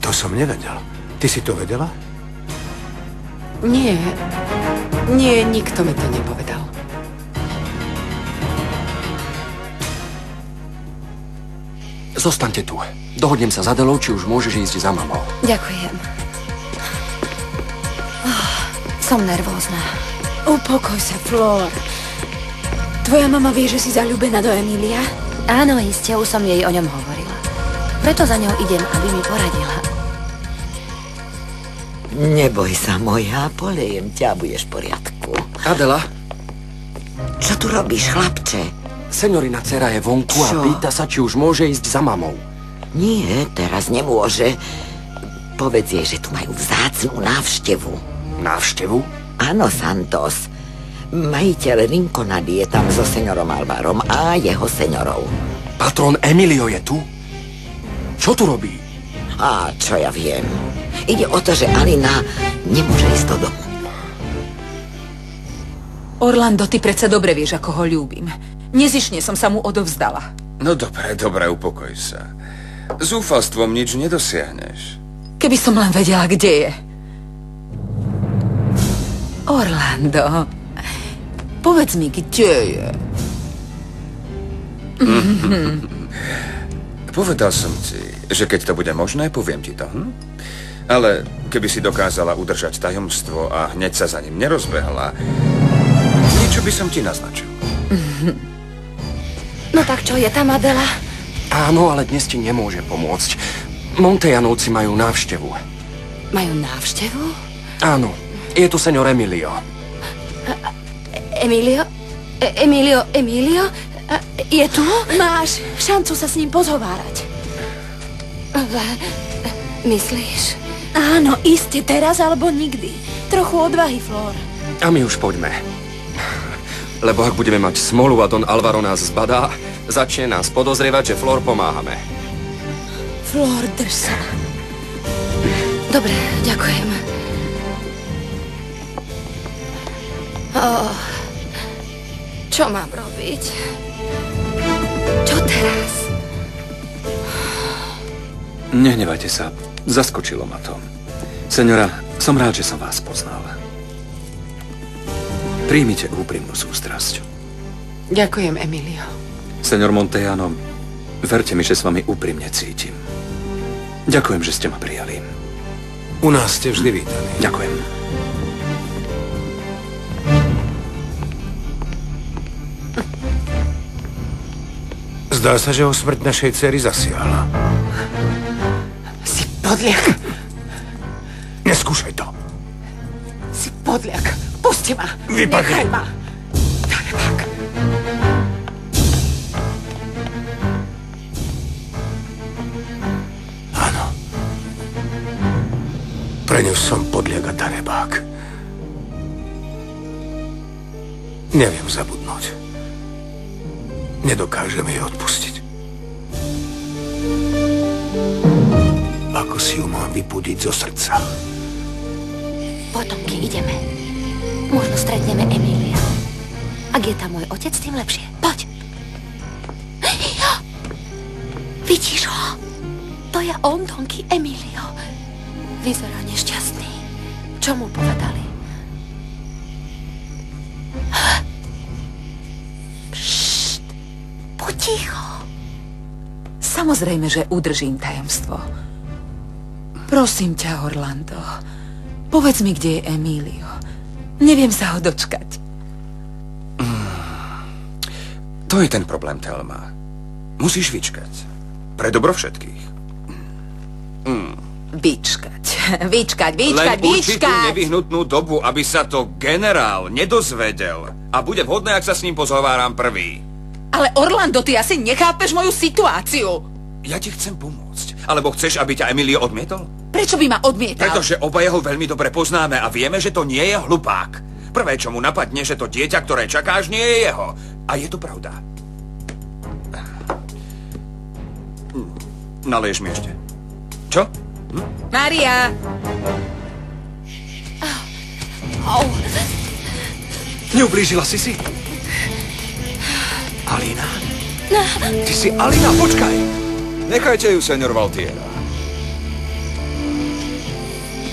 To som nevedel. Ty si to vedela? Nie, nikto mi to nepovedal. Zostaňte tu. Dohodnem sa s Adelou, či už môžeš ísť za mamou. Ďakujem. Som nervózna. Upokoj sa, Flor. Tvoja mama vie, že si zaľúbená do Emília? Áno, iste, už som jej o ňom hovorila. Preto za ňou idem, aby mi poradila. Neboj sa, moja, polejem ťa, budeš v poriadku. Adela? Čo tu robíš, chlapče? Seniorina dcera je vonku a pýta sa, či už môže ísť za mamou. Nie, teraz nemôže. Povedz jej, že tu majú vzácnu návštevu. Návštevu? Áno, Santos. Majiteľ Rinconady je tam so seniorom Alvarom a jeho seniorou. Patrón Emilio je tu? Čo tu robí? A čo ja viem. Ide o to, že Alina nemôže ísť do domu. Orlando, ty predsa dobre vieš, ako ho ľúbim. Nezišne som sa mu odovzdala. No dobre, upokoj sa. Zúfalstvom nič nedosiahneš. Keby som len vedela, kde je. Orlando, povedz mi, kde je. Povedal som ti, že keď to bude možné, poviem ti to. Ale keby si dokázala udržať tajomstvo a hneď sa za ním nerozbehla, niečo by som ti naznačil. No tak čo, je tam Adela? Áno, ale dnes ti nemôže pomôcť. Montejanovci majú návštevu. Majú návštevu? Áno, je tu senior Emilio. Emilio? Emilio? Je tu? Máš šancu sa s ním pozhovárať. Myslíš? Áno, iste teraz alebo nikdy. Trochu odvahy, Flor. A my už poďme. Lebo ak budeme mať smolu a Don Alvaro nás zbadá, začne nás podozrievať, že Flor pomáhame. Flor, drž sa. Dobre, ďakujem. Čo mám robiť? Čo teraz? Nehnevajte sa, zaskočilo ma to. Seňora, som rád, že som vás poznal. Príjmite úprimnú sústrasť. Ďakujem, Emilio. Señor Montejano, verte mi, že s vami úprimne cítim. Ďakujem, že ste ma prijali. U nás ste vždy vítaní. Ďakujem. Zdá sa, že o smrť našej dcery zasiahla. Si podliak. Neskúšaj to. Si podliak. Pusti ma. Vypadni. Nechaj ma. Darebák. Áno. Pre ňu som podliak a darebák. Neviem zabudnúť. Nedokážem jej odpustiť. Ako si ju mám vypudiť zo srdca? Potomky, ideme. Možno stretneme Emília. Ak je tam môj otec, tým lepšie. Poď. Vidíš ho? To je on, Donky Emilio. Vyzerá nešťastný. Čo mu povedali? Pšt. Buď ticho. Samozrejme, že udržím tajomstvo. Prosím ťa, Orlando. Povedz mi, kde je Emilio. Neviem sa ho dočkať. To je ten problém, Thelma. Musíš vyčkať. Pre dobro všetkých. Vyčkať. Len určitú nevyhnutnú dobu, aby sa to generál nedozvedel. A bude vhodné, ak sa s ním pozhováram prvý. Ale Orlando, ty asi nechápeš moju situáciu. Ja ti chcem pomôcť. Alebo chceš, aby ťa Emilio odmietol? Prečo by ma odmietal? Pretože obaja ho veľmi dobre poznáme a vieme, že to nie je hlupák. Prvé, čo mu napadne, že to dieťa, ktoré čakáš, nie je jeho. A je to pravda. Nalieš mi ešte. Čo? Mária! Neublížila si si? Alina? Ty si Alina, počkaj! Nechajte ju, senior Valtiera.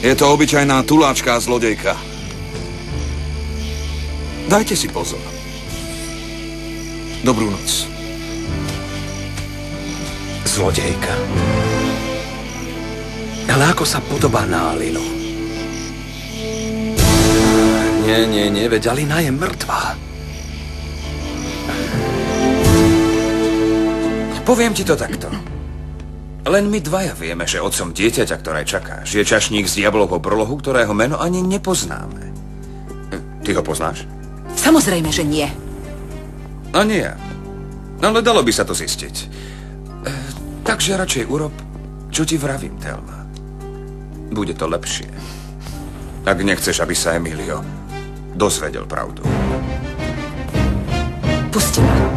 Je to obyčajná tuláčka a zlodejka. Dajte si pozor. Dobrú noc. Zlodejka. Ale ako sa podobá na Alinu? Nie, veď Alina je mŕtvá. Poviem ti to takto. Len my dvaja vieme, že otcom dieťaťa, ktoré čakáš, je čašník z diablovho brlohu, ktorého meno ani nepoznáme. Ty ho poznáš? Samozrejme, že nie. No nie. No ale dalo by sa to zistiť. Takže radšej urob, čo ti vravím, Thelma. Bude to lepšie. Ak nechceš, aby sa Emilio dozvedel pravdu. Pusti ma.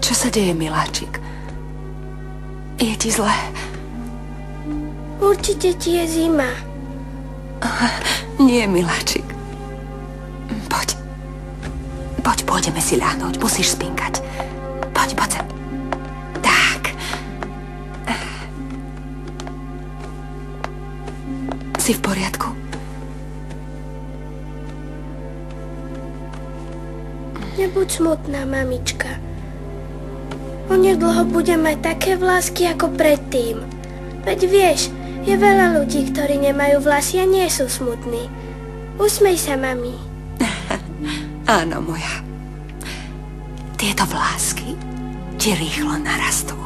Čo sa deje, miláčik? Je ti zle? Určite ti je zima. Nie, miláčik. Poď. Pôjdeme si ľahnúť. Musíš spinkať. Poď sem. Tak. Si v poriadku? Nebuď smutná, mamička. Onedlho budem mať také vlásky ako predtým. Veď vieš, je veľa ľudí, ktorí nemajú vlasy a nie sú smutní. Usmej sa, mami. Áno, moja. Tieto vlásky ti rýchlo narastú.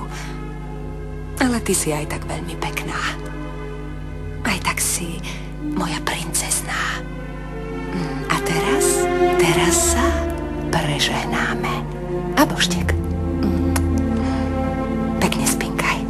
Ale ty si aj tak veľmi pekná. Aj tak si moja princezná. A teraz sa prežehnáme. A božtek. Pekne spinkaj.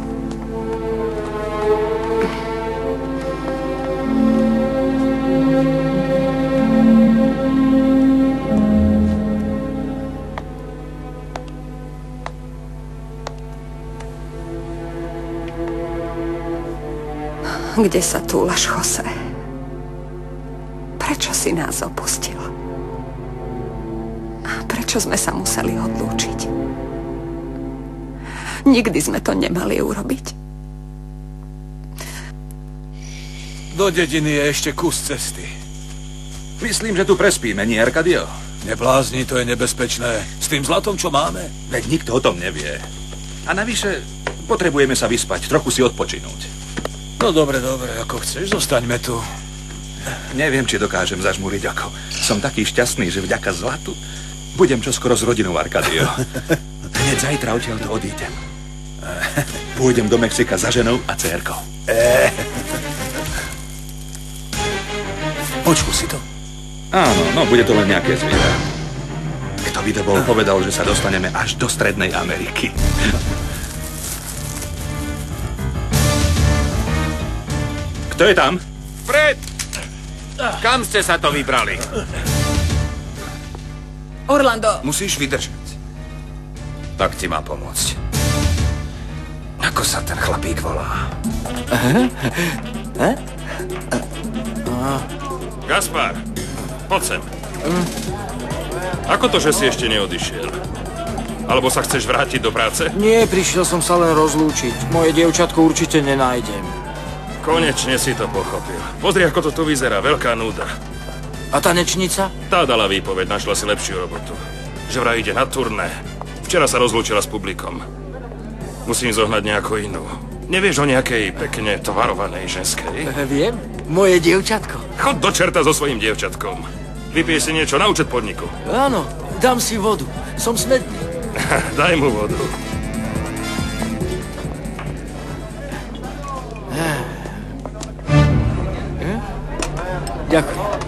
Kde sa túlaš, Jose? Prečo si nás opustil? A prečo sme sa museli odlúčiť? Nikdy sme to nemali urobiť. Do dediny je ešte kus cesty. Myslím, že tu prespíme, nie, Arkadio? Neblázni, to je nebezpečné. S tým zlatom, čo máme? Veď nikto o tom nevie. A navyše, potrebujeme sa vyspať, trochu si odpočinúť. No dobre, ako chceš, zostaňme tu. Neviem, či dokážem zažmúriť oko. Som taký šťastný, že vďaka zlatu budem čoskoro s rodinou, Arkadio. Hneď zajtra odtiaľto odídem. Pôjdem do Mexika za ženou a dcérkou. Počul si to? Áno, no bude to len nejaké zviera. Kto by to bol povedal, že sa dostaneme až do Strednej Ameriky. Kto je tam? Fred! Kam ste sa to vybrali? Orlando! Musíš vydržať. Tak ti má pomôcť. Ako sa ten chlapík volá? Gaspar, poď sem. Ako to, že si ešte neodišiel? Alebo sa chceš vrátiť do práce? Nie, prišiel som sa len rozlúčiť. Moje dievčatko určite nenájdem. Konečne si to pochopil. Pozri, ako to tu vyzerá, veľká núda. A tanečnica? Tá dala výpoveď, našla si lepšiu robotu. Že vraj ide na turné. Včera sa rozlúčila s publikom. Musím zohnať nejakú inú. Nevieš o nejakej pekne tvarovanej ženskej? Viem, moje dievčatko. Chod do čerta so svojím dievčatkom. Vypij si niečo na účet podniku. Áno, dám si vodu. Som smedný. Daj mu vodu. Ďakujem.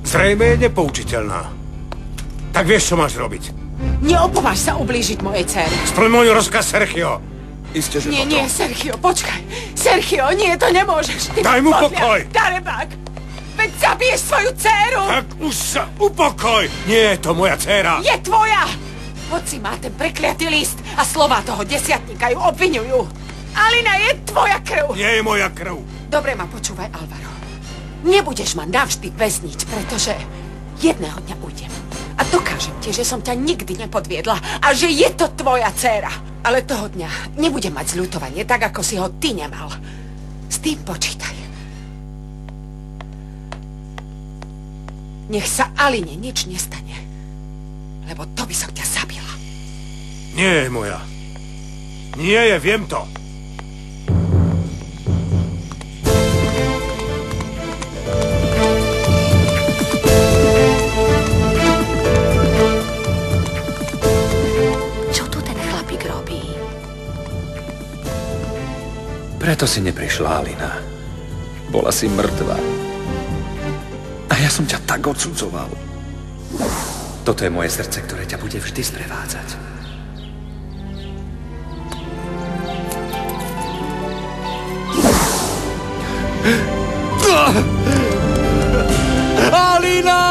Zrejme je nepoučiteľná. Tak vieš, čo máš robiť. Neopováž sa ublížiť mojej dcére. Splň môj rozkaz, Sergio. Isté, že Nie, potom. nie, Sergio, počkaj. Sergio, nie, to nemôžeš. Ty Daj mu podľa- pokoj. Darebák, veď zabiješ svoju dcéru. Tak už sa upokoj. Nie je to moja dcéra. Je tvoja. Hoci má ten prekliatý list a slova toho desiatníka ju obviňujú. Alina je tvoja krv. Nie je moja krv. Dobre ma počúvaj, Alvaro. Nebudeš ma navždy väzniť, pretože jedného dňa ujdem. A dokážem ti, že som ťa nikdy nepodviedla a že je to tvoja dcéra. Ale toho dňa nebudem mať zľutovanie, tak ako si ho ty nemal. S tým počítaj. Nech sa Aline nič nestane, lebo to by som ťa zabila. Nie je moja. Nie je, viem to. Preto si neprišla, Alina. Bola si mŕtva. A ja som ťa tak odsudzoval. Toto je moje srdce, ktoré ťa bude vždy sprevádzať. Alina!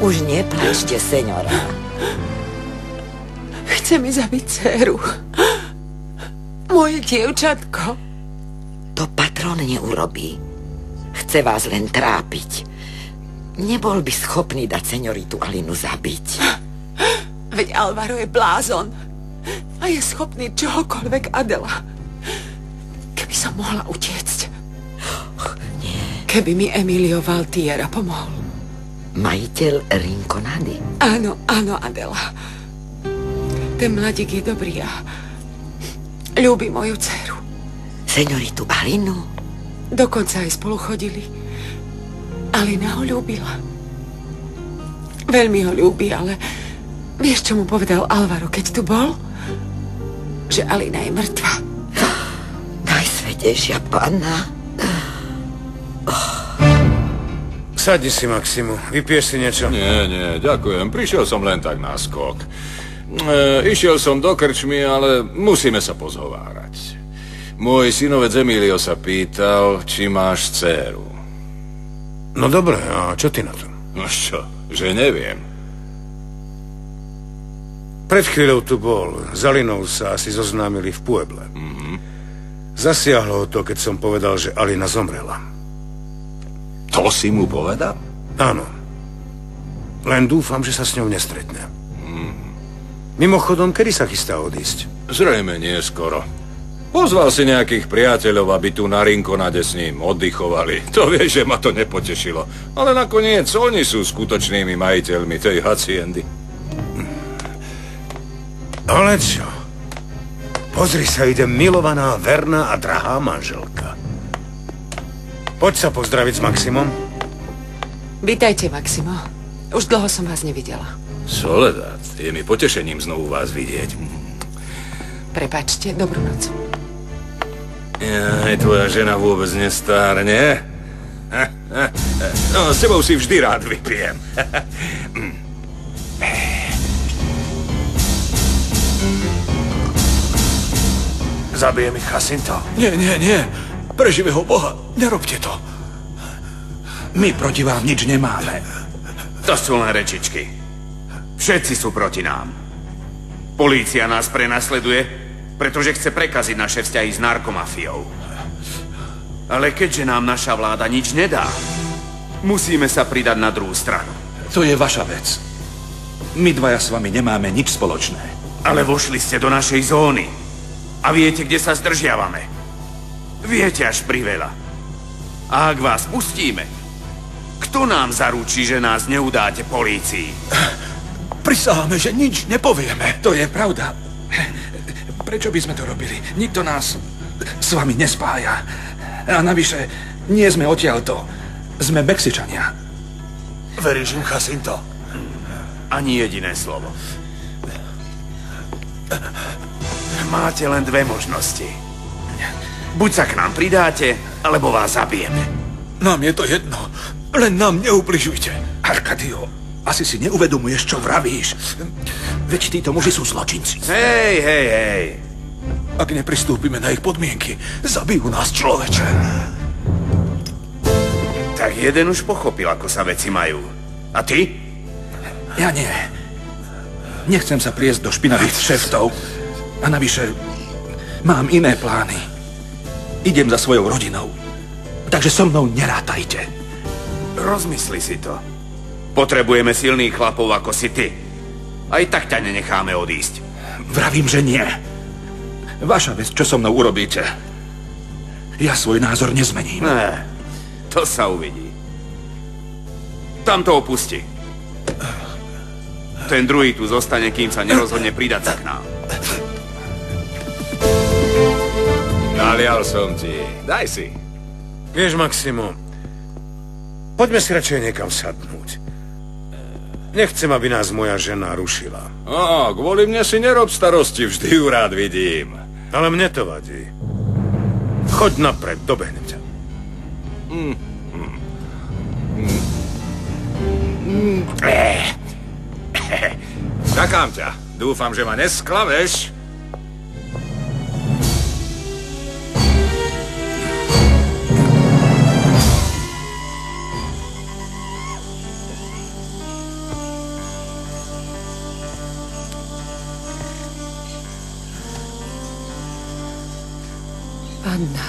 Už neplačte, seňora. Chce mi zabiť dceru. Moje dievčatko. To patrón neurobí. Chce vás len trápiť. Nebol by schopný dať seňoritu Alinu zabiť. Veď Alvaro je blázon. A je schopný čohokoľvek, Adela. Keby som mohla utiecť. Keby mi Emilio Valtiera pomohol. Majiteľ Rinconady? Áno, áno, Adela. Ten mladík je dobrý a ľúbi moju dceru. Seňoritu Alinu? Dokonca aj spolu chodili. Alina ho ľúbila. Veľmi ho ľúbi, ale vieš, čo mu povedal Alvaro, keď tu bol? Že Alina je mŕtva. Najsvätejšia Panna. Sadni si, Maximu. Vypiješ si niečo? Nie, ďakujem. Prišiel som len tak na skok. Išiel som do krčmy, ale musíme sa pozhovárať. Môj synovec Emilio sa pýtal, či máš dcéru. No dobre, a čo ty na to? No čo, že neviem. Pred chvíľou tu bol. S Alinou sa asi zoznámili v Pueble. Zasiahlo to, keď som povedal, že Alina zomrela. To si mu povedal? Áno. Len dúfam, že sa s ňou nestretne. Mimochodom, kedy sa chystá odísť? Zrejme nie skoro. Pozval si nejakých priateľov, aby tu na Rinconade s ním oddychovali. To vieš, že ma to nepotešilo. Ale nakoniec oni sú skutočnými majiteľmi tej haciendy. Ale čo? Pozri sa, ide milovaná, verná a drahá manželka. Poď sa pozdraviť s Maximom. Vítajte, Maximo. Už dlho som vás nevidela. Soledad, je mi potešením znovu vás vidieť. Prepáčte, dobrú noc. Aj tvoja žena vôbec nestárne. No, s tebou si vždy rád vypijem. Zabije mi Jacinto. Nie. Pre živého Boha, nerobte to. My proti vám nič nemáme. To sú len rečičky. Všetci sú proti nám. Polícia nás prenasleduje, pretože chce prekaziť naše vzťahy s narkomafiou. Ale keďže nám naša vláda nič nedá, musíme sa pridať na druhú stranu. To je vaša vec. My dvaja s vami nemáme nič spoločné. Ale vošli ste do našej zóny. A viete, kde sa zdržiavame. Viete až priveľa. A ak vás pustíme, kto nám zaručí, že nás neudáte polícii? Prisáhame, že nič nepovieme. To je pravda. Prečo by sme to robili? Nikto nás s vami nespája. A navyše, nie sme odtiaľto. Sme Mexičania. Veríš im, Jacinto? Ani jediné slovo. Máte len dve možnosti. Buď sa k nám pridáte, alebo vás zabijeme. Nám je to jedno. Len nám neubližujte. Arkadio, asi si neuvedomuješ, čo vravíš. Veď títo muži sú zločinci. Hej. Ak nepristúpime na ich podmienky, zabijú nás, človeče. Tak jeden už pochopil, ako sa veci majú. A ty? Ja nie. Nechcem sa pliesť do špinavých šeftov. A navyše, mám iné plány. Idem za svojou rodinou. Takže so mnou nerátajte. Rozmysli si to. Potrebujeme silných chlapov ako si ty. Aj tak ťa nenecháme odísť. Vravím, že nie. Vaša vec, čo so mnou urobíte. Ja svoj názor nezmením. To sa uvidí. Tam to opusti. Ten druhý tu zostane, kým sa nerozhodne pridať sa k nám. Nalial som ti. Daj si. Vieš, Maximo, poďme si radšej niekam sadnúť. Nechcem, aby nás moja žena rušila. Kvôli mne si nerob starosti, vždy ju rád vidím. Ale mne to vadí. Choď napred, dobehnem ťa. Čakám ťa. Dúfam, že ma nesklameš. Anna.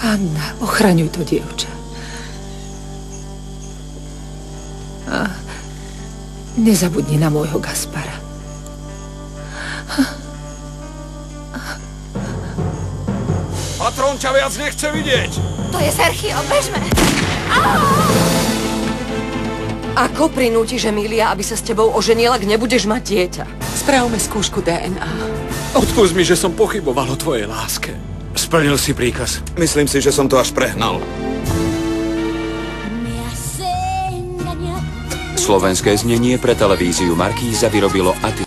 Anna, ochraňuj to dievča. A nezabudni na môjho Gaspara. Patrón ťa viac nechce vidieť. To je Sergio, bežme. Ako prinútiš Emilia, aby sa s tebou oženila, ak nebudeš mať dieťa? Spravme skúšku DNA. Odpusť mi, že som pochyboval o tvojej láske. Splnil si príkaz? Myslím si, že som to až prehnal. Slovenské znenie pre televíziu Markíza vyrobilo Attila